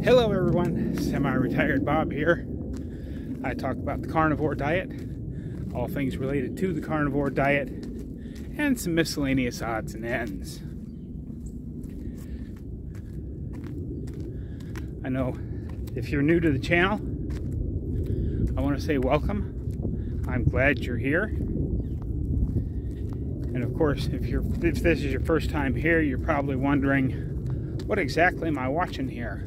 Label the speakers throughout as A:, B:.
A: Hello everyone, semi-retired Bob here. I talk about the carnivore diet, all things related to the carnivore diet, and some miscellaneous odds and ends. I know if you're new to the channel, I want to say welcome. I'm glad you're here. And of course, if this is your first time here, you're probably wondering, what exactly am I watching here?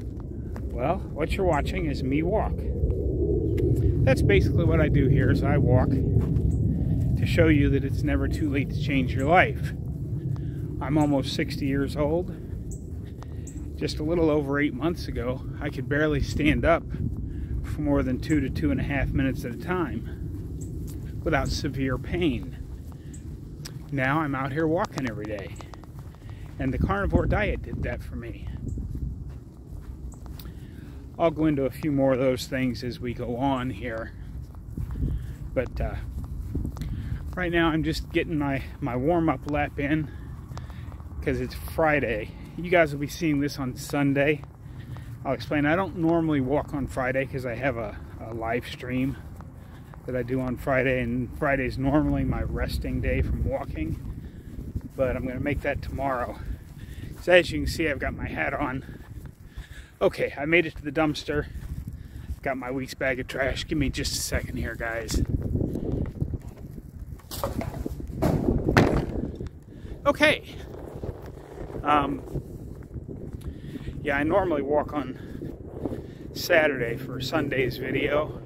A: Well, what you're watching is me walk. That's basically what I do here, is I walk to show you that it's never too late to change your life. I'm almost 60 years old. Just a little over 8 months ago, I could barely stand up for more than 2 to 2.5 minutes at a time without severe pain. Now I'm out here walking every day. And the carnivore diet did that for me. I'll go into a few more of those things as we go on here. But right now I'm just getting my warm-up lap in because it's Friday. You guys will be seeing this on Sunday. I'll explain. I don't normally walk on Friday because I have a live stream that I do on Friday, and Friday is normally my resting day from walking. But I'm going to make that tomorrow. So as you can see, I've got my hat on. Okay, I made it to the dumpster. Got my week's bag of trash. Give me just a second here, guys. Okay. Yeah, I normally walk on Saturday for Sunday's video,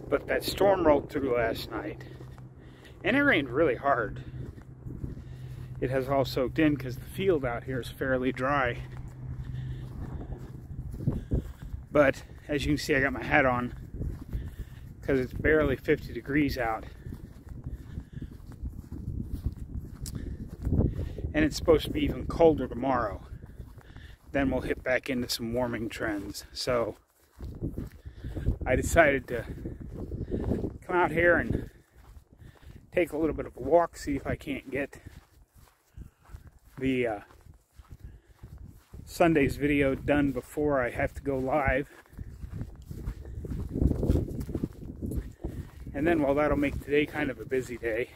A: but that storm rolled through last night, and it rained really hard. It has all soaked in because the field out here is fairly dry. But as you can see, I got my hat on because it's barely 50 degrees out. And it's supposed to be even colder tomorrow. Then we'll hit back into some warming trends. So I decided to come out here and take a little bit of a walk, see if I can't get the Sunday's video done before I have to go live. And then, well, that'll make today kind of a busy day.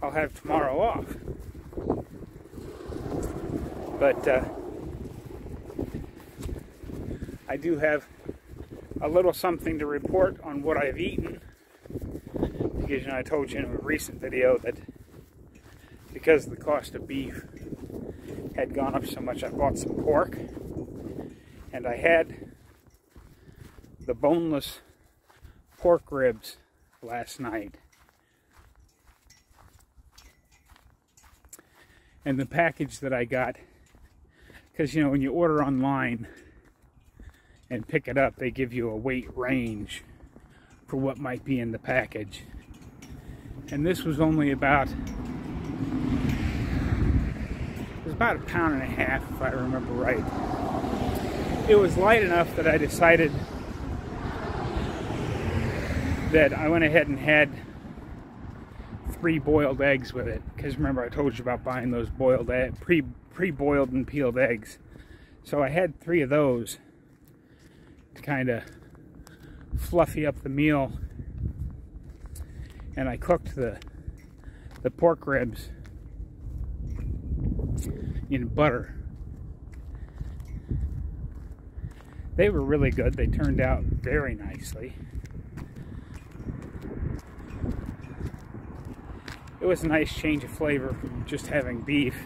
A: I'll have tomorrow off. But I do have a little something to report on what I've eaten. Because, you know, I told you in a recent video that because the cost of beef had gone up so much, I bought some pork, and I had the boneless pork ribs last night. And the package that I got, because you know when you order online and pick it up, they give you a weight range for what might be in the package. And this was only about a pound and a half, if I remember right. It was light enough that I decided that I went ahead and had 3 boiled eggs with it, because remember I told you about buying those boiled pre-boiled and peeled eggs. So I had 3 of those to kind of fluffy up the meal, and I cooked the pork ribs in butter. They were really good. They turned out very nicely. It was a nice change of flavor from just having beef,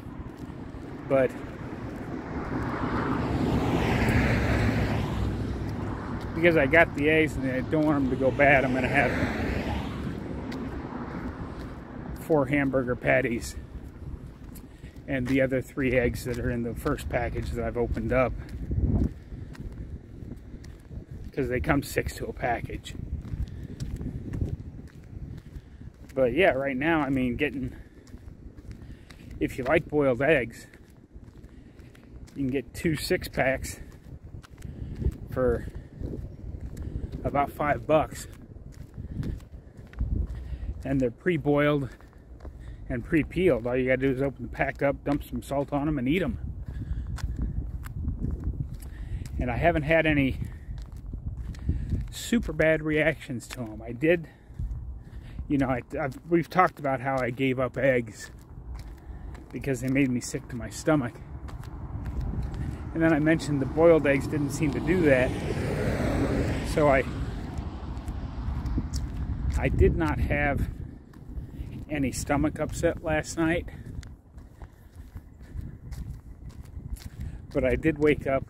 A: but because I got the eggs and I don't want them to go bad, I'm going to have 4 hamburger patties and the other 3 eggs that are in the first package that I've opened up, because they come 6 to a package. But yeah, right now, I mean, if you like boiled eggs, you can get 2 6-packs for about $5. And they're pre-boiled and pre-peeled. All you gotta do is open the pack up, dump some salt on them, and eat them. And I haven't had any super bad reactions to them. I did, you know, we've talked about how I gave up eggs because they made me sick to my stomach. And then I mentioned the boiled eggs didn't seem to do that. So I did not have any stomach upset last night. But I did wake up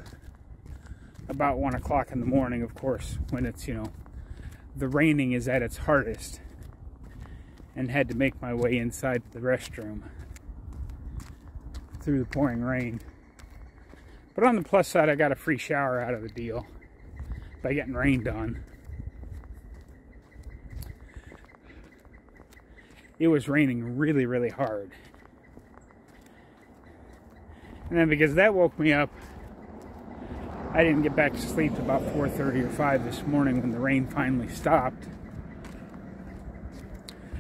A: about 1 o'clock in the morning, of course, when it's, you know, the raining is at its hardest, and had to make my way inside the restroom through the pouring rain. But on the plus side, I got a free shower out of the deal by getting rained on. It was raining really, really hard. And then because that woke me up, I didn't get back to sleep till about 4:30 or 5 this morning when the rain finally stopped.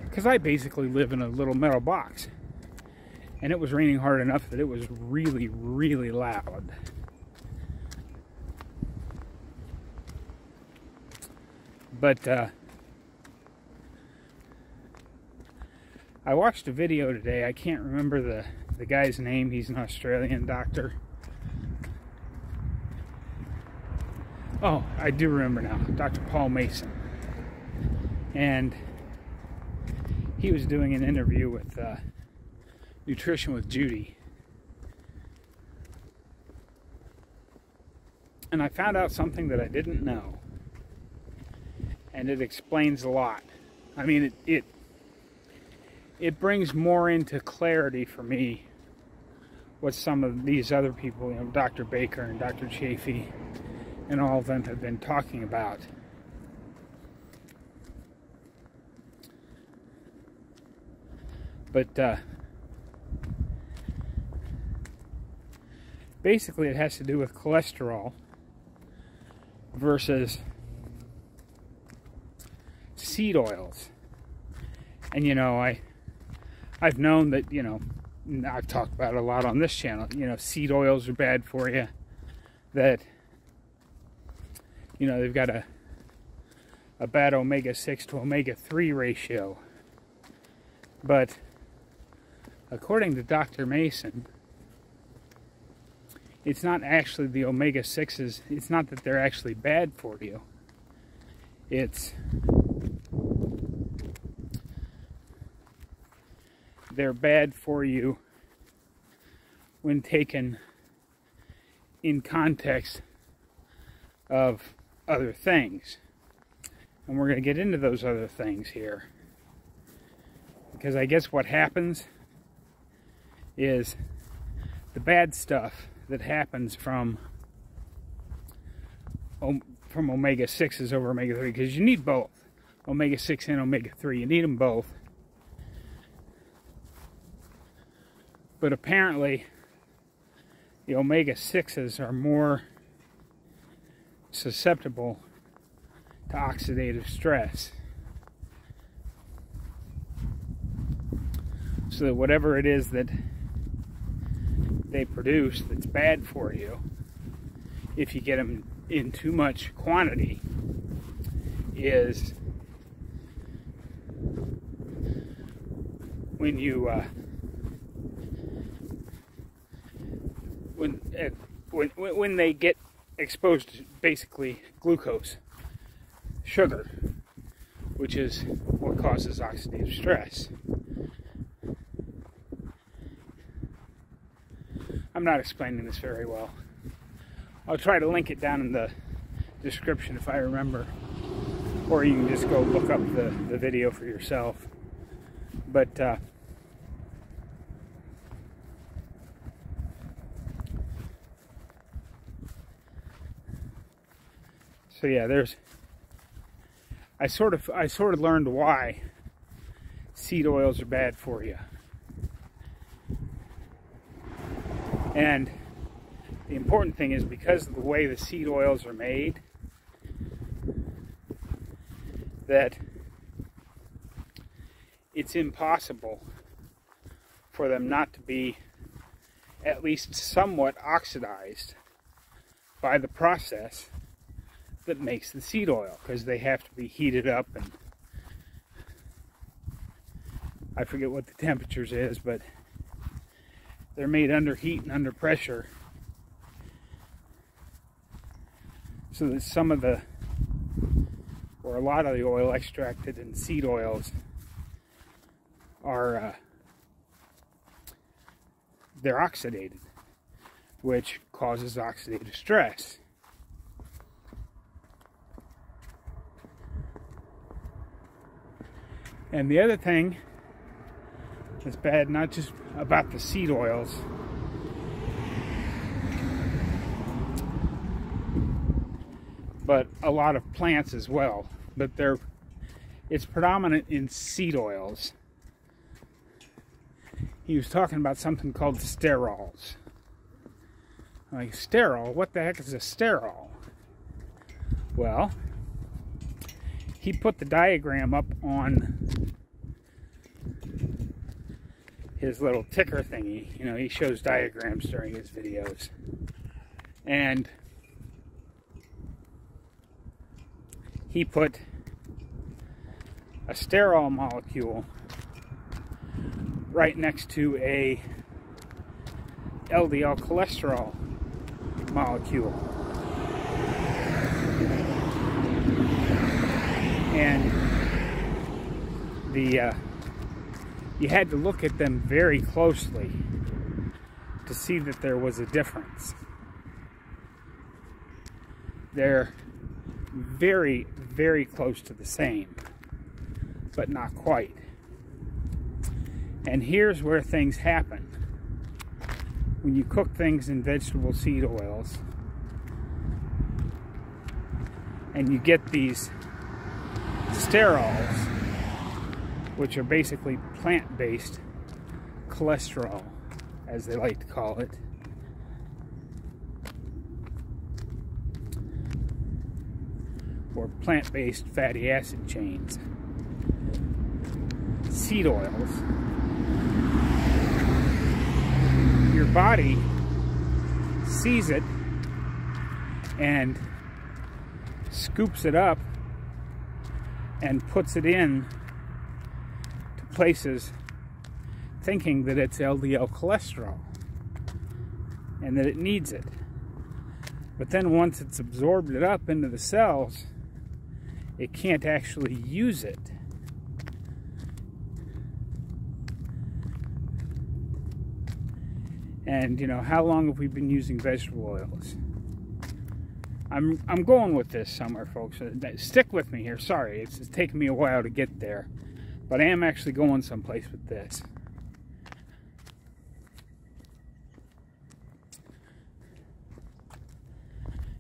A: Because I basically live in a little metal box. And it was raining hard enough that it was really, really loud. But I watched a video today. I can't remember the guy's name. He's an Australian doctor. Oh, I do remember now. Dr. Paul Mason. And he was doing an interview with Nutrition with Judy. And I found out something that I didn't know. And it explains a lot. I mean, it brings more into clarity for me what some of these other people, you know, Dr. Baker and Dr. Chafee and all of them have been talking about. But basically it has to do with cholesterol versus seed oils. And you know, I've known that, you know, I've talked about it a lot on this channel, you know, seed oils are bad for you, that, you know, they've got a bad omega-6 to omega-3 ratio. But according to Dr. Mason, it's not actually the omega-6s, it's not that they're actually bad for you. It's they're bad for you when taken in context of other things. And we're going to get into those other things here. Because I guess what happens is the bad stuff that happens from omega-6s over omega-3, because you need both, omega-6 and omega-3, you need them both. But apparently the omega-6s are more susceptible to oxidative stress. So that whatever it is that they produce that's bad for you, if you get them in too much quantity, is when you when they get exposed to basically glucose, sugar, which is what causes oxidative stress. I'm not explaining this very well. I'll try to link it down in the description if I remember, or you can just go look up the video for yourself. But so yeah, I sort of learned why seed oils are bad for you. And the important thing is, because of the way the seed oils are made, that it's impossible for them not to be at least somewhat oxidized by the process that makes the seed oil, because they have to be heated up, and I forget what the temperatures is, but they're made under heat and under pressure, so that some of the, or a lot of the oil extracted in seed oils are they're oxidated, which causes oxidative stress. And the other thing that's bad, not just about the seed oils, but a lot of plants as well, but it's predominant in seed oils. He was talking about something called sterols. Like, sterol? What the heck is a sterol? Well, he put the diagram up on his little ticker thingy. You know, he shows diagrams during his videos. And he put a sterol molecule right next to a LDL cholesterol molecule. And you had to look at them very closely to see that there was a difference. They're very, very close to the same, but not quite. And here's where things happen. When you cook things in vegetable seed oils, and you get these sterols, which are basically plant-based cholesterol, as they like to call it, or plant-based fatty acid chains, seed oils, your body sees it and scoops it up and puts it in to places thinking that it's LDL cholesterol and that it needs it. But then once it's absorbed it up into the cells, it can't actually use it. And, you know, how long have we been using vegetable oils? I'm going with this somewhere, folks. Stick with me here. Sorry, it's taken me a while to get there. But I am actually going someplace with this.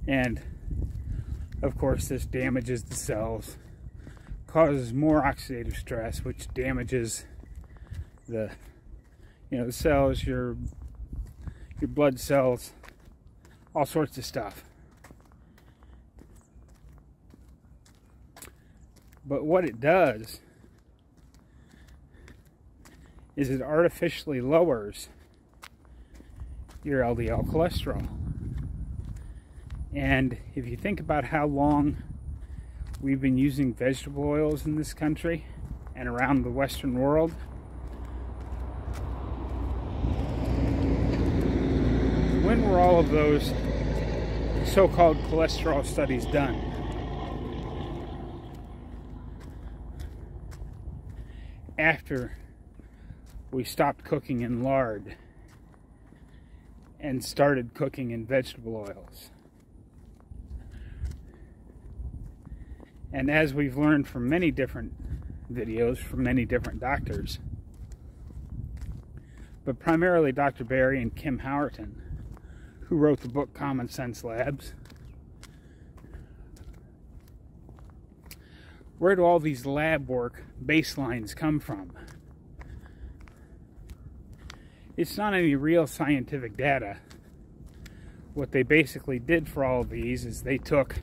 A: And, of course, this damages the cells, causes more oxidative stress, which damages the, you know, the cells, your blood cells, all sorts of stuff. But what it does is it artificially lowers your LDL cholesterol. And if you think about how long we've been using vegetable oils in this country and around the Western world, when were all of those so-called cholesterol studies done? After we stopped cooking in lard and started cooking in vegetable oils. And as we've learned from many different videos from many different doctors, but primarily Dr. Barry and Kim Howerton, who wrote the book Common Sense Labs. Where do all these lab work baselines come from? It's not any real scientific data. What they basically did for all of these is they took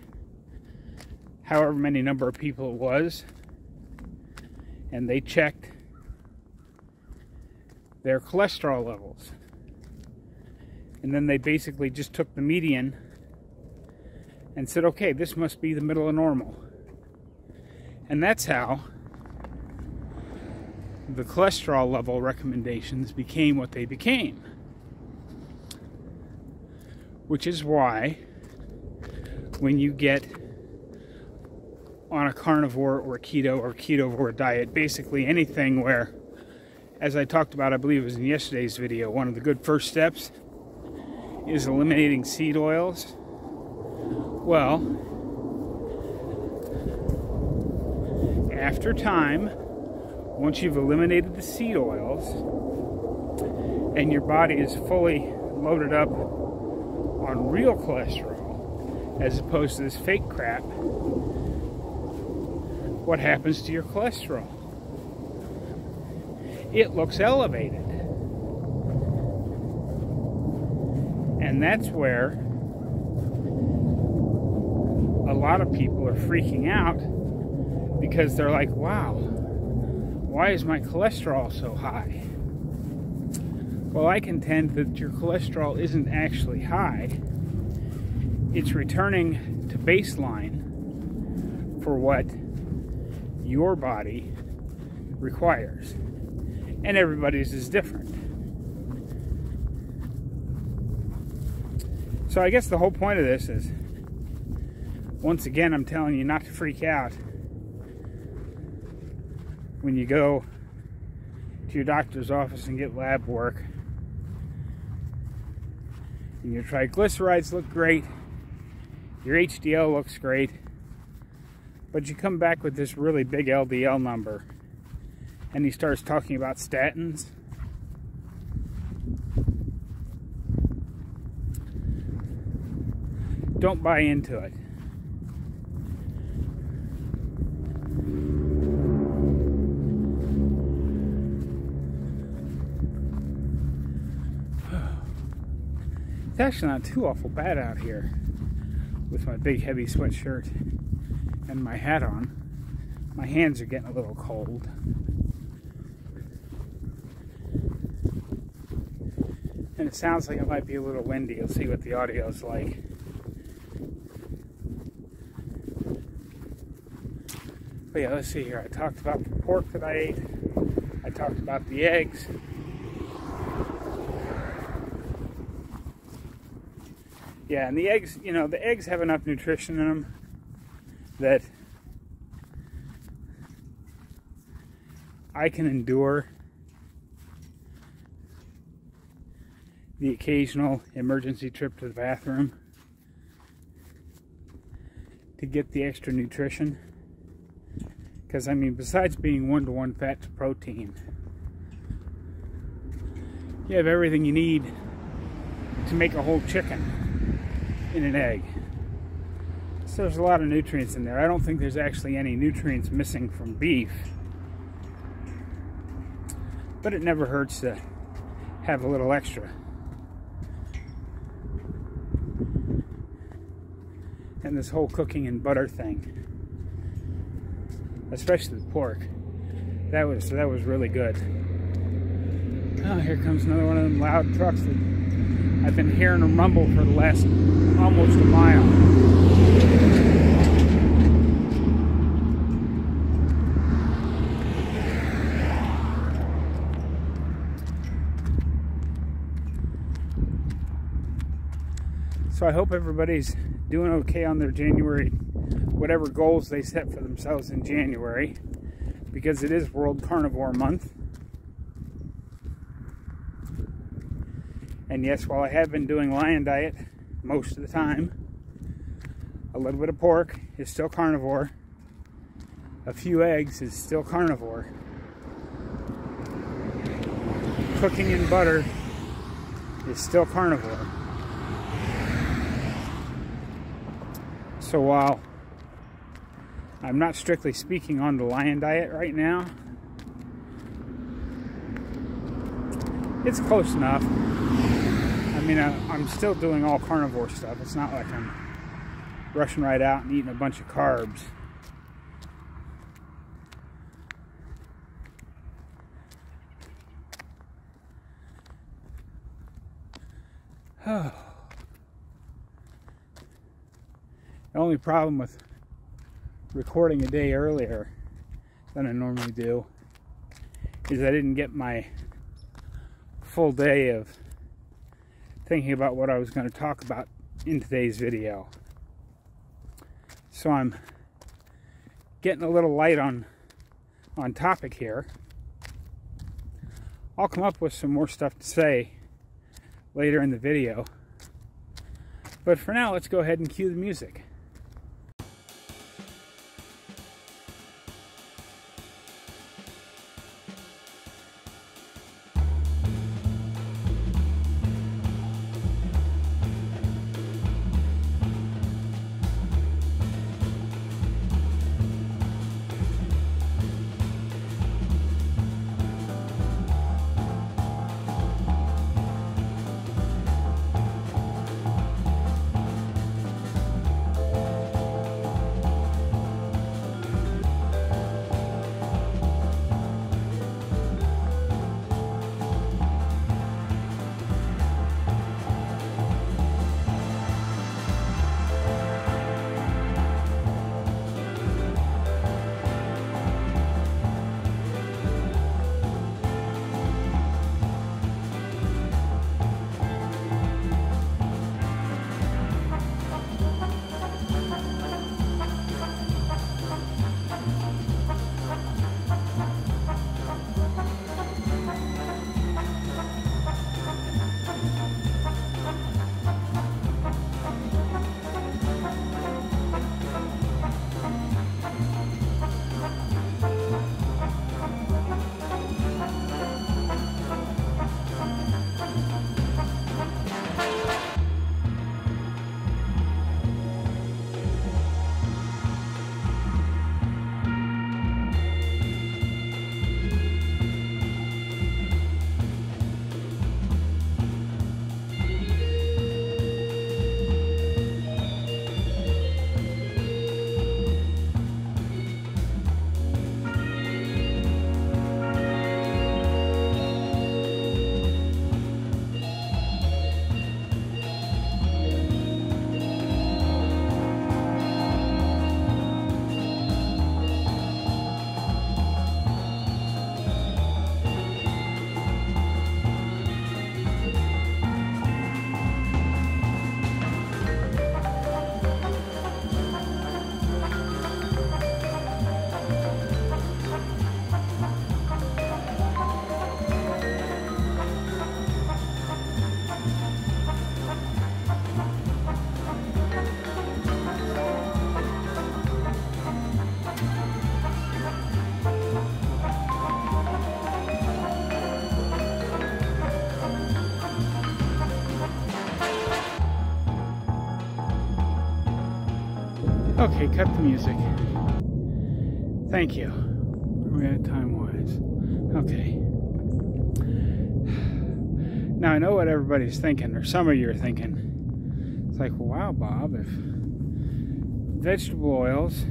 A: however many number of people it was, and they checked their cholesterol levels. And then they basically just took the median and said, okay, this must be the middle of normal. And that's how the cholesterol level recommendations became what they became. Which is why when you get on a carnivore or ketovore diet, basically anything where, as I talked about, I believe it was in yesterday's video, one of the good first steps is eliminating seed oils. Well, after time, once you've eliminated the seed oils and your body is fully loaded up on real cholesterol as opposed to this fake crap, what happens to your cholesterol? It looks elevated. And that's where a lot of people are freaking out, because they're like, wow, why is my cholesterol so high? Well, I contend that your cholesterol isn't actually high. It's returning to baseline for what your body requires. And everybody's is different. So I guess the whole point of this is, once again, I'm telling you not to freak out when you go to your doctor's office and get lab work. And your triglycerides look great, your HDL looks great, but you come back with this really big LDL number, and he starts talking about statins. Don't buy into it. It's actually not too awful bad out here with my big heavy sweatshirt and my hat on. My hands are getting a little cold. And it sounds like it might be a little windy. You'll see what the audio is like. But yeah, let's see here. I talked about the pork that I ate. I talked about the eggs. Yeah, and the eggs, you know, the eggs have enough nutrition in them that I can endure the occasional emergency trip to the bathroom to get the extra nutrition. Because, I mean, besides being 1-to-1 fat to protein, you have everything you need to make a whole chicken in an egg. So there's a lot of nutrients in there. I don't think there's actually any nutrients missing from beef. But it never hurts to have a little extra. And this whole cooking in butter thing, especially the pork, that was really good. Oh, here comes another one of them loud trucks that I've been hearing them rumble for the last almost a mile. So I hope everybody's doing okay on their January, whatever goals they set for themselves in January, because it is World Carnivore Month. And yes, while I have been doing Lion Diet most of the time, a little bit of pork is still carnivore, a few eggs is still carnivore, cooking in butter is still carnivore. So while I'm not strictly speaking on the Lion Diet right now, it's close enough. I mean, I'm still doing all carnivore stuff. It's not like I'm rushing right out and eating a bunch of carbs. The only problem with recording a day earlier than I normally do is I didn't get my full day of thinking about what I was going to talk about in today's video. So I'm getting a little light on topic here. I'll come up with some more stuff to say later in the video. But for now, let's go ahead and cue the music. Okay, cut the music. Thank you. Where are we at time-wise? Okay. Now, I know what everybody's thinking, or some of you are thinking. It's like, wow, Bob, if vegetable oils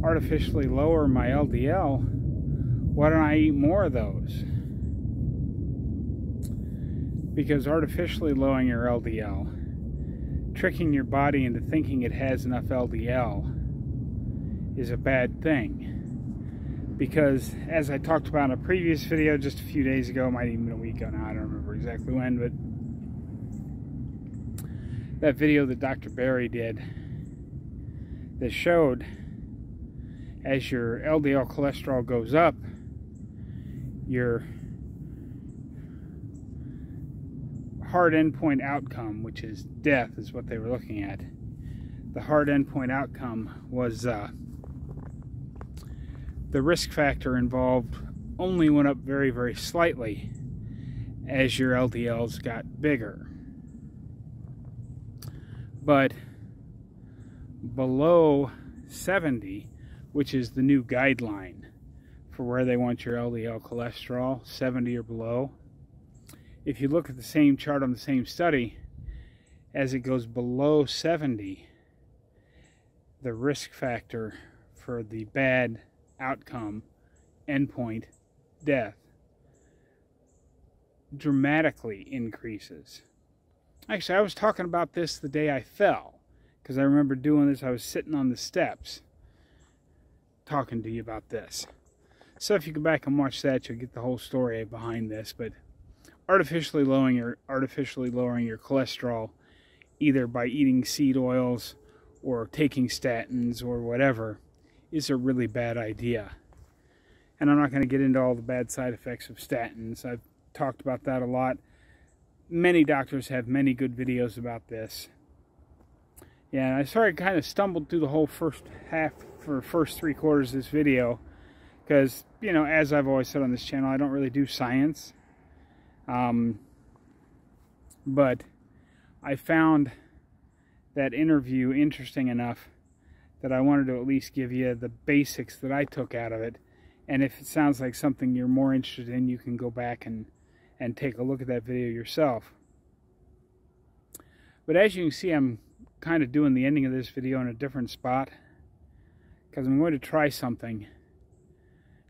A: artificially lower my LDL, why don't I eat more of those? Because artificially lowering your LDL, tricking your body into thinking it has enough LDL, is a bad thing. Because, as I talked about in a previous video just a few days ago, might even been a week ago now, I don't remember exactly when, but that video that Dr. Barry did that showed as your LDL cholesterol goes up, your hard endpoint outcome, which is death, is what they were looking at. The hard endpoint outcome was the risk factor involved only went up very, very slightly as your LDLs got bigger. But below 70, which is the new guideline for where they want your LDL cholesterol, 70 or below, if you look at the same chart on the same study, as it goes below 70, the risk factor for the bad outcome, endpoint, death, dramatically increases. Actually, I was talking about this the day I fell, because I remember doing this. I was sitting on the steps talking to you about this. So if you go back and watch that, you'll get the whole story behind this. But artificially lowering your cholesterol, either by eating seed oils or taking statins or whatever, is a really bad idea. And I'm not going to get into all the bad side effects of statins. I've talked about that a lot. Many doctors have many good videos about this. Yeah, I kind of stumbled through the whole first three quarters of this video because, you know, as I've always said on this channel, I don't really do science. But I found that interview interesting enough that I wanted to at least give you the basics that I took out of it. And if it sounds like something you're more interested in, you can go back and take a look at that video yourself. But as you can see, I'm kind of doing the ending of this video in a different spot because I'm going to try something.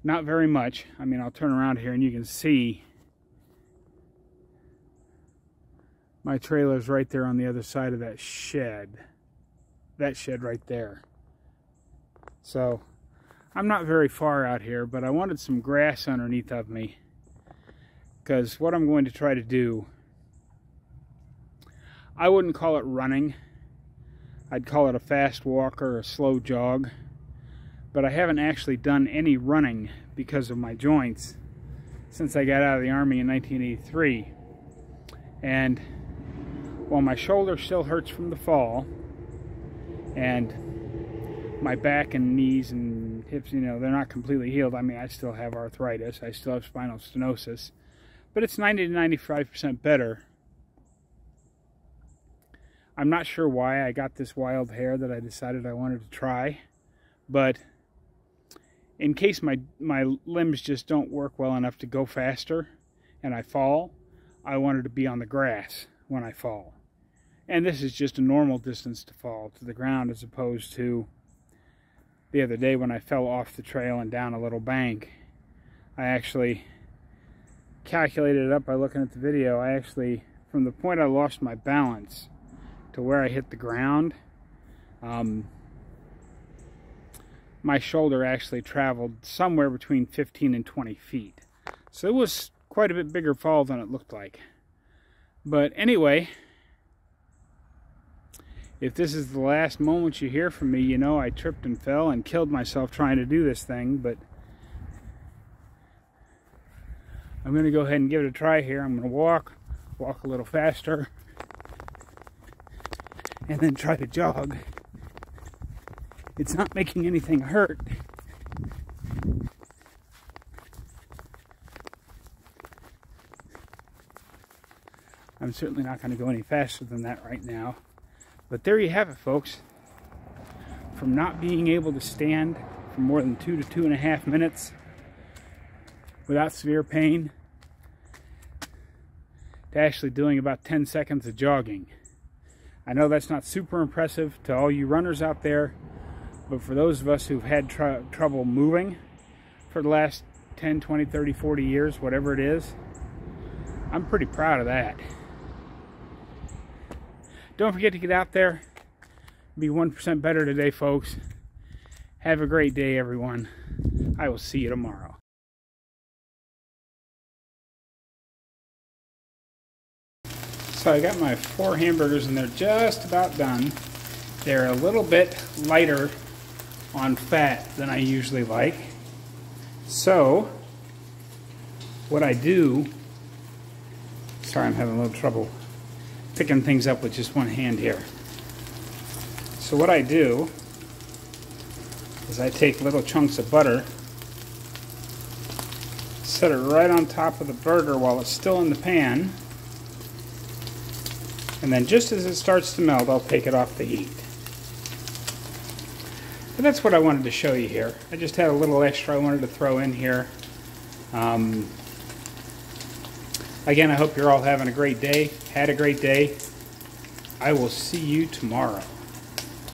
A: Not very much. I mean, I'll turn around here and you can see my trailer's right there on the other side of that shed. That shed right there. So I'm not very far out here, but I wanted some grass underneath of me because what I'm going to try to do, I wouldn't call it running. I'd call it a fast walk or a slow jog. But I haven't actually done any running because of my joints since I got out of the Army in 1983. And while my shoulder still hurts from the fall, and my back and knees and hips, you know, they're not completely healed. I mean, I still have arthritis. I still have spinal stenosis. But it's 90 to 95% better. I'm not sure why I got this wild hair that I decided I wanted to try. But in case my limbs just don't work well enough to go faster and I fall, I wanted to be on the grass when I fall. And this is just a normal distance to fall to the ground, as opposed to the other day when I fell off the trail and down a little bank. I actually calculated it up by looking at the video. I actually, from the point I lost my balance to where I hit the ground, my shoulder actually traveled somewhere between 15 and 20 feet. So it was quite a bit bigger fall than it looked like. But anyway, if this is the last moment you hear from me, you know I tripped and fell and killed myself trying to do this thing, but I'm going to go ahead and give it a try here. I'm going to walk a little faster, and then try to jog. It's not making anything hurt. I'm certainly not going to go any faster than that right now. But there you have it, folks. From not being able to stand for more than 2 to 2.5 minutes without severe pain to actually doing about 10 seconds of jogging. I know that's not super impressive to all you runners out there, but for those of us who've had trouble moving for the last 10, 20, 30, 40 years, whatever it is, I'm pretty proud of that. Don't forget to get out there. Be 1% better today, folks. Have a great day, everyone. I will see you tomorrow. So I got my 4 hamburgers and they're just about done. They're a little bit lighter on fat than I usually like. So what I do, sorry, I'm having a little trouble picking things up with just one hand here. So what I do is I take little chunks of butter, set it right on top of the burger while it's still in the pan, and then just as it starts to melt, I'll take it off the heat. But that's what I wanted to show you here. I just had a little extra I wanted to throw in here. Again, I hope you're all having a great day. Had a great day. I will see you tomorrow.